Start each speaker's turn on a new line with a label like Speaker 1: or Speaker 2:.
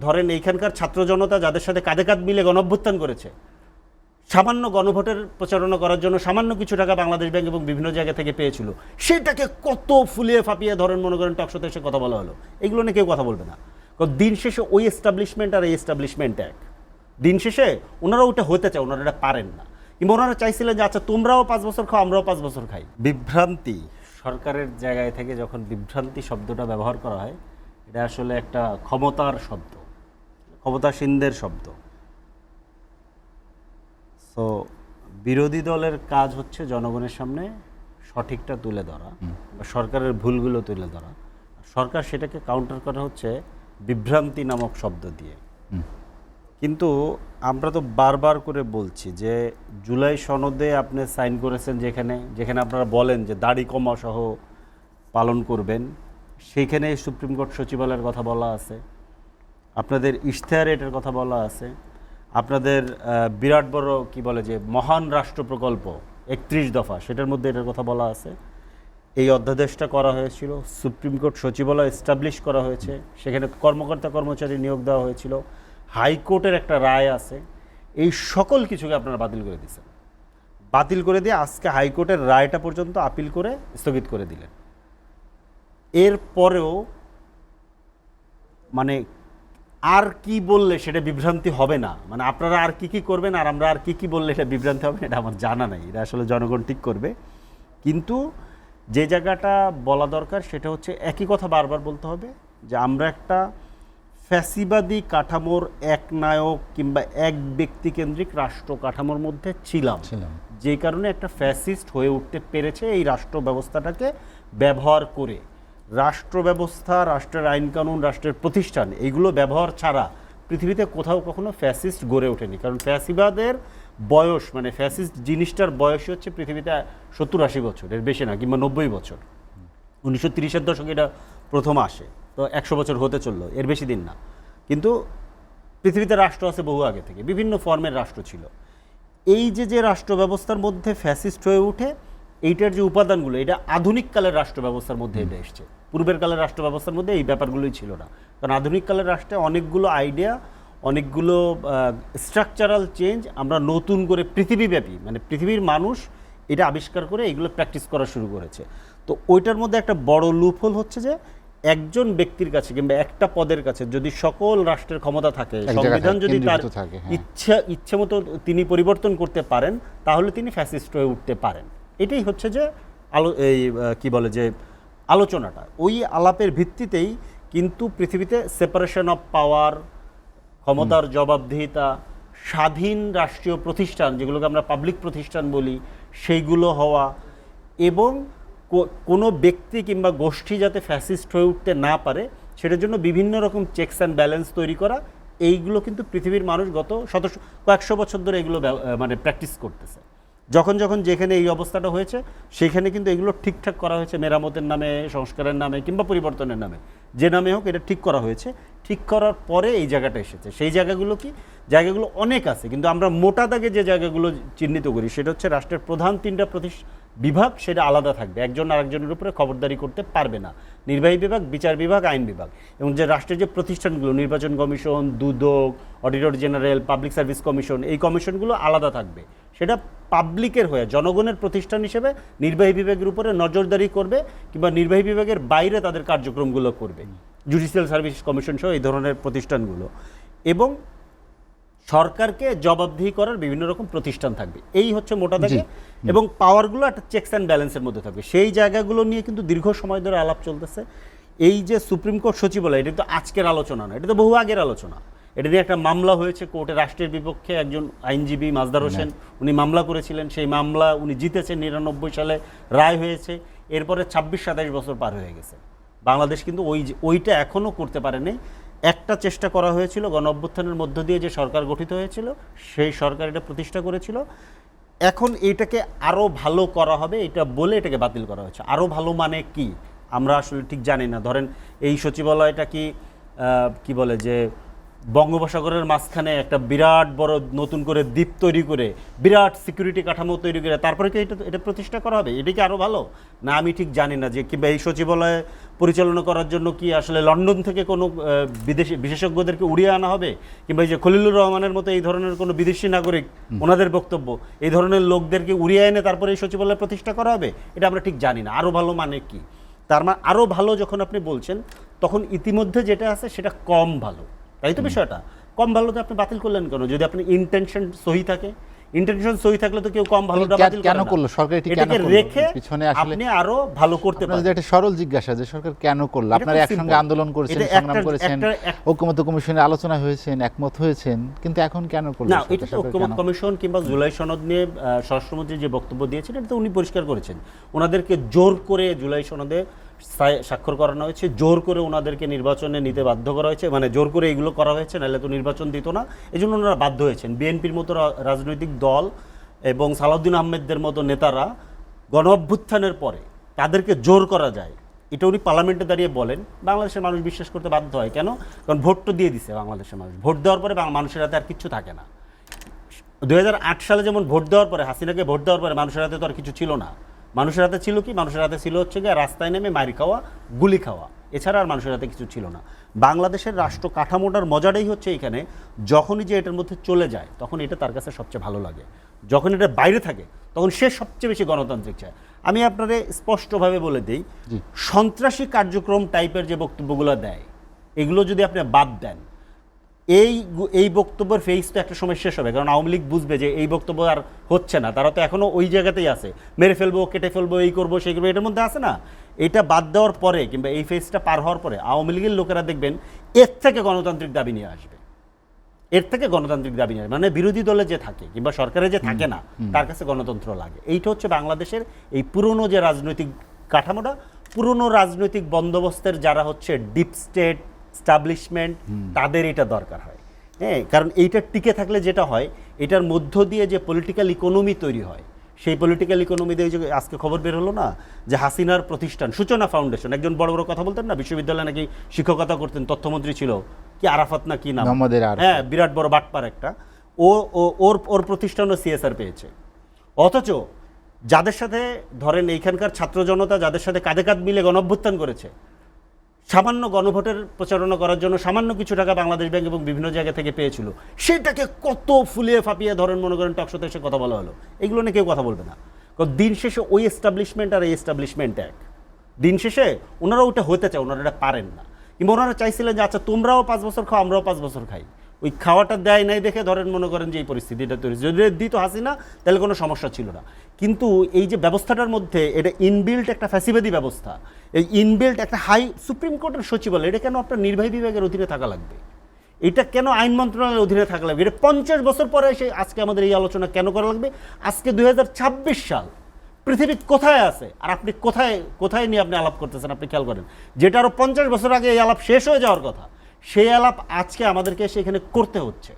Speaker 1: ধরেন এইখানকার ছাত্র জনতা যাদের সাথে কাঁধে কাঁধ মিলে গণঅভ্যুত্থান করেছে, সামান্য গণভোটের প্রচারণা করার জন্য সামান্য কিছু টাকা বাংলাদেশ ব্যাংক এবং বিভিন্ন জায়গা থেকে পেয়েছিল, সেটাকে কত ফুলিয়ে ফাঁপিয়ে ধরেন মনে করেন টকশোতে এসে কথা বলা হলো। এগুলো নিয়ে কেউ কথা বলবে না, কারণ দিন শেষে ওই এস্টাবলিশমেন্ট আর এই এস্টাবলিশমেন্ট এক। দিন শেষে ওনারা ওইটা হতে চায়, ওনারা এটা পারেন না, কিংবা ওনারা চাইছিলেন যে আচ্ছা তোমরাও 5 বছর খাও, আমরাও 5 বছর খাই। বিভ্রান্তি, সরকারের জায়গায় থেকে যখন বিভ্রান্তি শব্দটা ব্যবহার করা হয়, এটা আসলে একটা ক্ষমতার শব্দ, ক্ষমতাসীনদের শব্দ। তো বিরোধী দলের কাজ হচ্ছে জনগণের সামনে সঠিকটা তুলে ধরা বা সরকারের ভুলগুলো তুলে ধরা। সরকার সেটাকে কাউন্টার করা হচ্ছে বিভ্রান্তি নামক শব্দ দিয়ে। কিন্তু আমরা তো বারবার করে বলছি যে জুলাই সনদে আপনি সাইন করেছেন, যেখানে আপনারা বলেন যে দাড়ি কমা সহ পালন করবেন, সেইখানে সুপ্রিম কোর্ট সচিবালয়ের কথা বলা আছে, আপনাদের ইশতেহারে এটার কথা বলা আছে, আপনাদের বিরাট বড় কি বলে যে মহান রাষ্ট্র প্রকল্প 31 দফা, সেটার মধ্যে এটার কথা বলা আছে। এই অধ্যাদেশটা করা হয়েছিল, সুপ্রিম কোর্ট সচিবালয় এস্টাবলিশ করা হয়েছে, সেখানে কর্মকর্তা কর্মচারী নিয়োগ দেওয়া হয়েছিল, হাইকোর্টের একটা রায় আছে। এই সকল কিছুকে আপনারা বাতিল করে দিয়েছেন। বাতিল করে দিয়ে আজকে হাইকোর্টের রায়টা পর্যন্ত আপিল করে স্থগিত করে দিলেন। এরপরেও মানে আর কি বললে সেটা বিভ্রান্তি হবে না, মানে আপনারা আর কি করবেন আর আমরা আর কি বললে এটা বিভ্রান্তি হবে, এটা আমার জানা নাই, এটা আসলে জনগণ ঠিক করবে। কিন্তু যে জায়গাটা বলা দরকার সেটা হচ্ছে একই কথা বারবার বলতে হবে যে আমরা একটা ফ্যাসিবাদী কাঠামোর এক নায়ক কিংবা এক ব্যক্তিকেন্দ্রিক রাষ্ট্র কাঠামোর মধ্যে ছিলাম, যে কারণে একটা ফ্যাসিস্ট হয়ে উঠতে পেরেছে এই রাষ্ট্র ব্যবস্থাটাকে ব্যবহার করে। রাষ্ট্র ব্যবস্থা, রাষ্ট্রের আইনকানুন, রাষ্ট্রের প্রতিষ্ঠান, এইগুলো ব্যবহার ছাড়া পৃথিবীতে কোথাও কখনো ফ্যাসিস্ট গড়ে ওঠেনি। কারণ ফ্যাসিবাদের বয়স, মানে ফ্যাসিস্ট জিনিসটার বয়সই হচ্ছে পৃথিবীতে 70-80 বছর, এর বেশি না, কিংবা 90 বছর। 1930-এর দশকে এটা প্রথম আসে, তো 100 বছর হতে চললো, এর বেশি দিন না। কিন্তু পৃথিবীতে রাষ্ট্র আছে বহু আগে থেকে, বিভিন্ন ফর্মের রাষ্ট্র ছিল। এই যে রাষ্ট্র ব্যবস্থার মধ্যে ফ্যাসিস্ট হয়ে উঠে, এইটার যে উপাদানগুলো, এটা আধুনিক কালের রাষ্ট্র ব্যবস্থার মধ্যে এটা এসছে। পূর্বের কালের রাষ্ট্র ব্যবস্থার মধ্যে এই ব্যাপারগুলোই ছিল না। কারণ আধুনিক কালের রাষ্ট্রে অনেকগুলো আইডিয়া, অনেকগুলো স্ট্রাকচারাল চেঞ্জ আমরা নতুন করে পৃথিবীব্যাপী, মানে পৃথিবীর মানুষ এটা আবিষ্কার করে এইগুলো প্র্যাকটিস করা শুরু করেছে। তো ওইটার মধ্যে একটা বড় লুপহোল হচ্ছে যে একজন ব্যক্তির কাছে কিংবা একটা পদের কাছে যদি সকল রাষ্ট্রের ক্ষমতা থাকে, সংবিধান যদি তার ইচ্ছে মতো তিনি পরিবর্তন করতে পারেন, তাহলে তিনি ফ্যাসিস্ট হয়ে উঠতে পারেন। এটাই হচ্ছে যে কি বলে যে আলোচনাটা, ওই আলাপের ভিত্তিতেই কিন্তু পৃথিবীতে সেপারেশন অফ পাওয়ার, ক্ষমতার জবাবদিহিতা, স্বাধীন রাষ্ট্রীয় প্রতিষ্ঠান যেগুলোকে আমরা পাবলিক প্রতিষ্ঠান বলি, সেইগুলো হওয়া, এবং কোনো ব্যক্তি কিংবা গোষ্ঠী যাতে ফ্যাসিস্ট হয়ে উঠতে না পারে সেটার জন্য বিভিন্ন রকম চেকস অ্যান্ড ব্যালেন্স তৈরি করা, এইগুলো কিন্তু পৃথিবীর মানুষ গত কয়েকশো বছর ধরে এগুলো মানে প্র্যাকটিস করতেছে। যখন যেখানে এই অবস্থাটা হয়েছে সেখানে কিন্তু এগুলো ঠিকঠাক করা হয়েছে, মেরামতের নামে, সংস্কারের নামে কিংবা পরিবর্তনের নামে, যে নামে হোক এটা ঠিক করা হয়েছে। ঠিক করার পরে এই জায়গাটা এসেছে। সেই জায়গাগুলো কি, জায়গাগুলো অনেক আছে, কিন্তু আমরা মোটা দাগে যে জায়গাগুলো চিহ্নিত করি সেটা হচ্ছে রাষ্ট্রের প্রধান 3টা বিভাগ, সেটা আলাদা থাকবে, একজন আরেকজনের উপরে খবরদারি করতে পারবে না। নির্বাহী বিভাগ, বিচার বিভাগ, আইন বিভাগ, এবং যে রাষ্ট্রের যে প্রতিষ্ঠানগুলো, নির্বাচন কমিশন, দুদক, auditor general, public service commission, এই কমিশনগুলো আলাদা থাকবে। সেটা পাবলিকের হয়ে জনগণের প্রতিষ্ঠান হিসেবে নির্বাহী বিভাগের উপরে নজরদারি করবে কিংবা নির্বাহী বিভাগের বাইরে তাদের কার্যক্রমগুলো করবে, জুডিশিয়াল সার্ভিস কমিশন সহ এই ধরনের প্রতিষ্ঠানগুলো। এবং সরকারকে জবাবদিহি করার বিভিন্ন রকম প্রতিষ্ঠান থাকবে, এই হচ্ছে মোটা দাগে। এবং পাওয়ারগুলো একটা চেকস অ্যান্ড ব্যালেন্সের মধ্যে থাকবে। সেই জায়গাগুলো নিয়ে কিন্তু দীর্ঘ সময় ধরে আলাপ চলতেছে। এই যে সুপ্রিম কোর্ট সচিবালয়, এটা তো আজকের আলোচনা না, এটা তো বহু আগের আলোচনা। এটা নিয়ে একটা মামলা হয়েছে কোর্টে, রাষ্ট্রের বিপক্ষে একজন আইনজীবী মাজদার হোসেন উনি মামলা করেছিলেন, সেই মামলা উনি জিতেছেন, 99 সালে রায় হয়েছে। এরপরে 26-27 বছর পার হয়ে গেছে, বাংলাদেশ কিন্তু ওইটা এখনও করতে পারেনি। একটা চেষ্টা করা হয়েছিল গণ অভ্যুত্থানের মধ্য দিয়ে, যে সরকার গঠিত হয়েছিল সেই সরকার এটা প্রতিষ্ঠা করেছিল। এখন এইটাকে আরও ভালো করা হবে এটা বলে এটাকে বাতিল করা হয়েছে। আরও ভালো মানে কি আমরা আসলে ঠিক জানি না। ধরেন এই সচিবালয়টা কি বলে যে বঙ্গোপসাগরের মাঝখানে একটা বিরাট বড় নতুন করে দ্বীপ তৈরি করে বিরাট সিকিউরিটি কাঠামো তৈরি করে তারপরে কি এটা প্রতিষ্ঠা করা হবে? এটা কি আরও ভালো? না আমি ঠিক জানি না যে কিংবা এই সচিবালয় পরিচালনা করার জন্য কি আসলে লন্ডন থেকে কোনো বিদেশি বিশেষজ্ঞদেরকে উড়িয়ে আনা হবে, কিংবা এই যে খলিলুর রহমানের মতো এই ধরনের কোনো বিদেশি নাগরিক, ওনাদের বক্তব্য, এই ধরনের লোকদেরকে উড়িয়ে এনে তারপরে এই সচিবালয় প্রতিষ্ঠা করা হবে? এটা আমরা ঠিক জানি না। আরও ভালো মানে কি? তার মানে আরও ভালো যখন আপনি বলছেন তখন ইতিমধ্যে যেটা আছে সেটা কম ভালো, তাই তো বিষয়টা? কম ভালোটা আপনি বাতিল করলেন কেন? যদি আপনি ইন্টেনশন সহি থাকে, ইন্টেনশন সহি থাকলে তো কেউ কম ভালোটা বাতিল
Speaker 2: কেন করলো সরকার? এটি কেন করলো?
Speaker 1: রেখে
Speaker 2: পিছনে
Speaker 1: আপনি আরো ভালো করতে পারেন।
Speaker 2: আপনাদের একটা সরল জিজ্ঞাসা যে সরকার কেন করলো? আপনারা একসঙ্গে আন্দোলন করেছেন, সংগ্রাম করেছেন, ঐকমত্য কমিশনে আলোচনা হয়েছেন, একমত হয়েছেন, কিন্তু এখন কেন করলো?
Speaker 1: না, এটা তো ঐকমত্য কমিশন কিংবা জুলাই সনদ নিয়ে স্বরাষ্ট্রমন্ত্রী যে বক্তব্য দিয়েছেন এটা তো উনি পরিষ্কার করেছেন। ওনাদেরকে জোর করে জুলাই সনদে স্বাক্ষর করানো হয়েছে, জোর করে ওনাদেরকে নির্বাচনে নিতে বাধ্য করা হয়েছে, মানে জোর করে এইগুলো করা হয়েছে, নাহলে তো নির্বাচন দিত না, এই জন্য ওনারা বাধ্য হয়েছেন। বিএনপির মতো রাজনৈতিক দল এবং সালাউদ্দিন আহমেদদের মতো নেতারা গণ অভ্যুত্থানের পরে তাদেরকে জোর করা যায়, এটা উনি পার্লামেন্টে দাঁড়িয়ে বলেন। বাংলাদেশের মানুষ বিশ্বাস করতে বাধ্য হয়। কেন? কারণ ভোট তো দিয়ে দিছে বাংলাদেশের মানুষ। ভোট দেওয়ার পরে মানুষের হাতে আর কিচ্ছু থাকে না। 2008 সালে যেমন ভোট দেওয়ার পরে, হাসিনাকে ভোট দেওয়ার পরে মানুষের হাতে তো আর কিছু ছিল না। মানুষের হাতে ছিল কি? মানুষের হাতে ছিল হচ্ছে গিয়ে রাস্তায় নেমে মারি খাওয়া, গুলি খাওয়া, এছাড়া আর মানুষের হাতে কিছু ছিল না। বাংলাদেশের রাষ্ট্র কাঠামোটার মজাটাই হচ্ছে এখানে, যখনই যে এটার মধ্যে চলে যায় তখন এটা তার কাছে সবচেয়ে ভালো লাগে। যখন এটা বাইরে থাকে তখন সে সবচেয়ে বেশি গণতান্ত্রিক চায়। আমি আপনাদের স্পষ্টভাবে বলে দিই, সন্ত্রাসী কার্যক্রম টাইপের যে বক্তব্যগুলো দেয় এগুলো যদি আপনি বাদ দেন, এই বক্তব্যের ফেজ তো একটা সময় শেষ হবে। কারণ আওয়ামী লীগ বুঝবে যে এই বক্তব্য আর হচ্ছে না, তারা তো এখনও ওই জায়গাতেই আছে, মেরে ফেলবো, কেটে ফেলবো, এই করবো, সেই করবো, এটার মধ্যে আছে না। এটা বাদ দেওয়ার পরে কিংবা এই ফেজটা পার হওয়ার পরে আওয়ামী লীগের লোকেরা দেখবেন এর থেকে গণতান্ত্রিক দাবি নিয়ে আসবে, এর থেকে গণতান্ত্রিক দাবি নিয়ে, মানে বিরোধী দলে যে থাকে কিংবা সরকারে যে থাকে না তার কাছে গণতন্ত্র লাগে। এইটা হচ্ছে বাংলাদেশের এই পুরনো যে রাজনৈতিক কাঠামোটা, পুরনো রাজনৈতিক বন্দোবস্তের যারা হচ্ছে ডিপ স্টেট স্টাবলিশমেন্ট, তাদের এটা দরকার হয়। হ্যাঁ, কারণ এইটা টিকে থাকলে যেটা হয়, এটার মধ্য দিয়ে যে পলিটিক্যাল ইকোনমি তৈরি হয়, সেই পলিটিক্যাল ইকোনমি দিয়ে যে আজকে খবর বের হলো না যে হাসিনার প্রতিষ্ঠান সূচনা ফাউন্ডেশন, একজন বড় বড় কথা বলতেন না, বিশ্ববিদ্যালয়ে নাকি শিক্ষকতা করতেন, তথ্যমন্ত্রী ছিল, কি আরাফাত না কি নাম, হ্যাঁ, বিরাট বড় বাটপার একটা, ওর প্রতিষ্ঠানও সিএসআর পেয়েছে। অথচ যাদের সাথে ধরেন এইখানকার ছাত্র জনতা যাদের সাথে কাঁধে কাঁধ মিলে গণঅভ্যুত্থান করেছে, সামান্য গণভোটের প্রচারণা করার জন্য সামান্য কিছু টাকা বাংলাদেশ ব্যাংক এবং বিভিন্ন জায়গা থেকে পেয়েছিল, সেটাকে কত ফুলিয়ে ফাঁপিয়ে ধরেন মনে করেন টকশোতে এসে কথা বলা হলো। এগুলো নিয়ে কেউ কথা বলবে না, কারণ দিন শেষে ওই এস্টাবলিশমেন্ট আর এই এস্টাবলিশমেন্ট এক। দিন শেষে ওনারা ওইটা হতে চায়, ওনারা এটা পারেন না। কিংবা ওনারা চাইছিলেন যে আচ্ছা তোমরাও 5 বছর খাও, আমরাও 5 বছর খাই, ওই খাওয়াটা দেয় নাই দেখে ধরেন মনে করেন যে এই পরিস্থিতিটা তৈরি। যদি দিত হাসিনা তাহলে কোনো সমস্যা ছিল না। কিন্তু এই যে ব্যবস্থাটার মধ্যে এটা ইনবিল্ট একটা ফ্যাসিবাদী ব্যবস্থা, এই ইনবিল্ট একটা হাই সুপ্রিম কোর্টের সচিবালয়, এটা কেন আপনার নির্বাহী বিভাগের অধীনে থাকা লাগবে? এটা কেন আইন মন্ত্রণালয়ের অধীনে থাকা লাগবে? এটা 50 বছর পরে এসে আজকে আমাদের এই আলোচনা কেন করা লাগবে? আজকে 2026 সাল, পৃথিবী কোথায় আছে আর আপনি কোথায় নিয়ে আপনি আলাপ করতেছেন? আপনি খেয়াল করেন, যেটা আরও 50 বছর আগে এই আলাপ শেষ হয়ে যাওয়ার কথা, সেই আলাপ আজকে আমাদেরকে সেখানে করতে হচ্ছে।